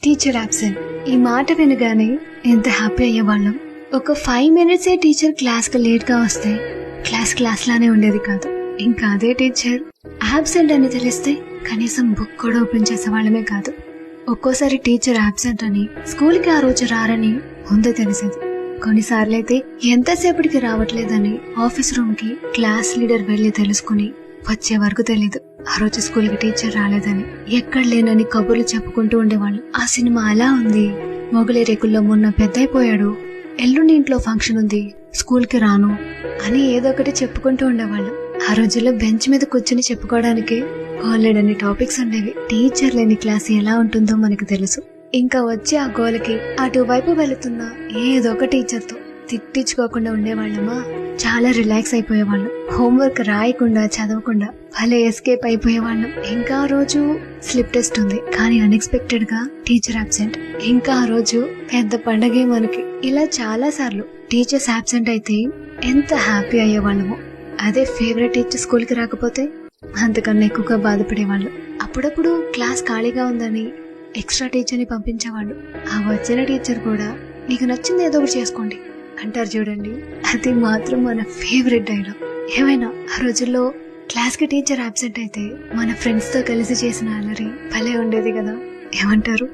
Teacher absent. ఈ మాట వినగానే ఎంత హ్యాపీ అయ్యేవాళ్ళం. ఒక 5 minutes టీచర్ క్లాస్ కి లేట్ గా వస్తే క్లాస్ లానే ఉండేది కాదు. ఇంకా అదే టీచర్ అబ్సెంట్ అని తెలిస్తే కనీసం బుక్ కూడా ఓపెన్ చేసేవాళ్ళమే కాదు. ఒక్కోసారి టీచర్ అబ్సెంట్ అని స్కూల్ కి ఆ రోజు రారని ముందే తెలిసేది. కొన్నిసార్లు అయితే ఎంతసేపటికి రావట్లేదని ఆఫీస్ రూమ్ కి క్లాస్ లీడర్ వెళ్లి తెలుసుకుని వచ్చే వరకు తెలీదు ఆ రోజు స్కూల్ కి టీచర్ రాలేదని. ఎక్కడ లేనని కబుర్లు చెప్పుకుంటూ ఉండేవాళ్ళు. ఆ సినిమా అలా ఉంది, మొగలి రేకుల్లో మొన్న పెద్దయిపోయాడు, ఎల్లుండి ఇంట్లో ఫంక్షన్ ఉంది, స్కూల్ కి రాను అని ఏదో ఒకటి చెప్పుకుంటూ ఉండేవాళ్ళు. ఆ రోజుల్లో బెంచ్ మీద కూర్చుని చెప్పుకోవడానికి బోలెడన్ని టాపిక్స్ ఉండేవి. టీచర్ లేని క్లాస్ ఎలా ఉంటుందో మనకు తెలుసు. ఇంకా వచ్చి ఆ గోలకి అటువైపు వెళుతున్న ఏదో ఒక టీచర్ తో తిట్టించుకోకుండా ఉండేవాళ్ళమా. చాలా రిలాక్స్ అయిపోయేవాళ్ళం. హోంవర్క్ రాయకుండా చదవకుండా భలే ఎస్కేప్ అయిపోయేవాళ్ళం. ఇంకా ఆ రోజు స్లిప్ టెస్ట్ ఉంది కానీ అన్ఎక్స్పెక్టెడ్ గా టీచర్ అబ్సెంట్. ఇంకా ఆ రోజు పెద్ద పండగే మనకి. ఇలా చాలా సార్లు టీచర్స్ అబ్సెంట్ అయితే ఎంత హ్యాపీ అయ్యేవాళ్ళమో. అదే ఫేవరెట్ టీచర్ స్కూల్ కి రాకపోతే అంతకన్నా ఎక్కువగా బాధపడేవాళ్ళు. అప్పుడప్పుడు క్లాస్ ఖాళీగా ఉందని ఎక్స్ట్రా టీచర్ ని పంపించేవాళ్ళు. ఆ వచ్చిన టీచర్ కూడా నీకు నచ్చింది ఏదో ఒకటి చేసుకోండి అంటారు చూడండి, అది మాత్రం మన ఫేవరెట్ డైలాగ్. ఏమైనా ఆ రోజుల్లో క్లాస్ కి టీచర్ అబ్సెంట్ అయితే మన ఫ్రెండ్స్ తో కలిసి చేసిన అల్లరి భలే ఉండేది కదా. ఏమంటారు?